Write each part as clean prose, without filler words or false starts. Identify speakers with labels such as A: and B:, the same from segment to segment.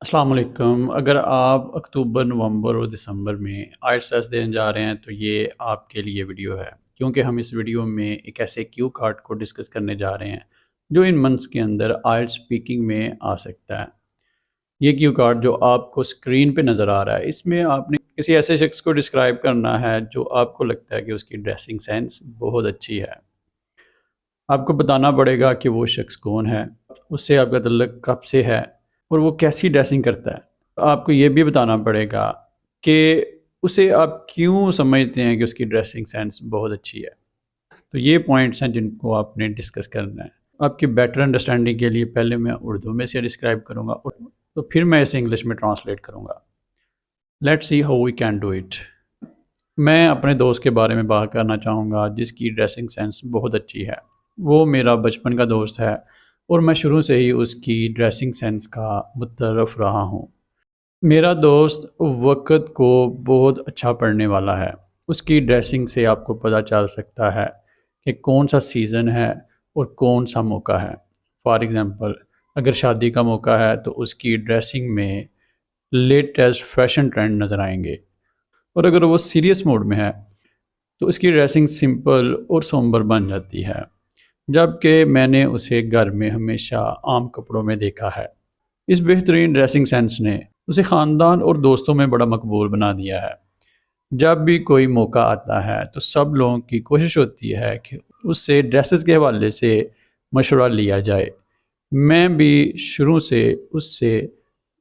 A: السلام علیکم۔ اگر آپ اکتوبر، نومبر اور دسمبر میں آئلٹس ٹیسٹ دینے جا رہے ہیں تو یہ آپ کے لیے ویڈیو ہے، کیونکہ ہم اس ویڈیو میں ایک ایسے کیو کارڈ کو ڈسکس کرنے جا رہے ہیں جو ان منتھس کے اندر آئلٹس اسپیکنگ میں آ سکتا ہے۔ یہ کیو کارڈ جو آپ کو اسکرین پہ نظر آ رہا ہے، اس میں آپ نے کسی ایسے شخص کو ڈسکرائب کرنا ہے جو آپ کو لگتا ہے کہ اس کی ڈریسنگ سینس بہت اچھی ہے۔ آپ کو بتانا پڑے گا کہ وہ شخص کون ہے، اس سے آپ کا تعلق کب سے ہے اور وہ کیسی ڈریسنگ کرتا ہے۔ آپ کو یہ بھی بتانا پڑے گا کہ اسے آپ کیوں سمجھتے ہیں کہ اس کی ڈریسنگ سینس بہت اچھی ہے۔ تو یہ پوائنٹس ہیں جن کو آپ نے ڈسکس کرنا ہے۔ آپ کی بیٹر انڈرسٹینڈنگ کے لیے پہلے میں اردو میں سے ڈسکرائب کروں گا تو پھر میں اسے انگلش میں ٹرانسلیٹ کروں گا۔ Let's see how we can do it. میں اپنے دوست کے بارے میں بات کرنا چاہوں گا جس کی ڈریسنگ سینس بہت اچھی ہے۔ وہ میرا بچپن کا دوست ہے اور میں شروع سے ہی اس کی ڈریسنگ سینس کا متعارف رہا ہوں۔ میرا دوست وقت کو بہت اچھا پڑھنے والا ہے۔ اس کی ڈریسنگ سے آپ کو پتہ چل سکتا ہے کہ کون سا سیزن ہے اور کون سا موقع ہے۔ فار ایگزامپل، اگر شادی کا موقع ہے تو اس کی ڈریسنگ میں لیٹسٹ فیشن ٹرینڈ نظر آئیں گے، اور اگر وہ سیریس موڈ میں ہے تو اس کی ڈریسنگ سمپل اور سومبر بن جاتی ہے، جبکہ میں نے اسے گھر میں ہمیشہ عام کپڑوں میں دیکھا ہے۔ اس بہترین ڈریسنگ سینس نے اسے خاندان اور دوستوں میں بڑا مقبول بنا دیا ہے۔ جب بھی کوئی موقع آتا ہے تو سب لوگوں کی کوشش ہوتی ہے کہ اس سے ڈریسز کے حوالے سے مشورہ لیا جائے۔ میں بھی شروع سے اس سے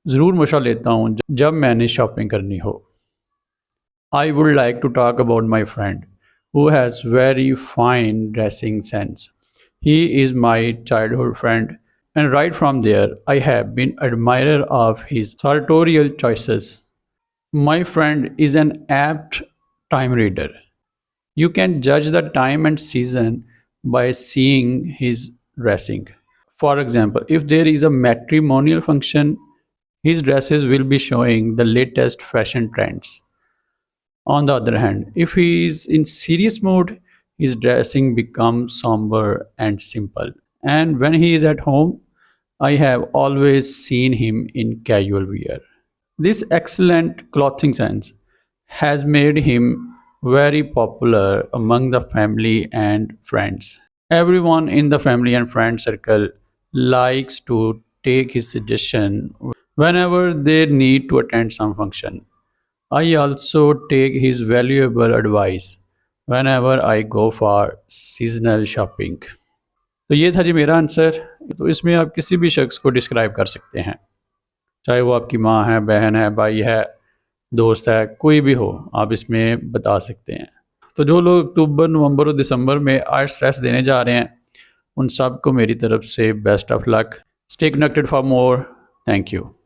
A: ضرور مشورہ لیتا ہوں جب میں نے شاپنگ کرنی ہو۔ I would like to talk about my friend who has very fine dressing sense. He is my childhood friend, and right from there, I have been admirer of his sartorial choices. My friend is an apt time reader. You can judge the time and season by seeing his dressing. For example, if there is a matrimonial function, his dresses will be showing the latest fashion trends. On the other hand, if he is in serious mood, his dressing becomes somber and simple. And when he is at home, I have always seen him in casual wear. This excellent clothing sense has made him very popular among the family and friends. Everyone in the family and friend circle likes to take his suggestion whenever they need to attend some function. I also take his valuable advice whenever I go for seasonal shopping. تو یہ تھا جی میرا answer. تو اس میں آپ کسی بھی شخص کو ڈسکرائب کر سکتے ہیں، چاہے وہ آپ کی ماں ہے، بہن ہے، بھائی ہے، دوست ہے، کوئی بھی ہو، آپ اس میں بتا سکتے ہیں۔ تو جو لوگ اکتوبر، نومبر اور دسمبر میں آئلٹس ٹیسٹ دینے جا رہے ہیں، ان سب کو میری طرف سے best of luck. Stay connected for more. Thank you.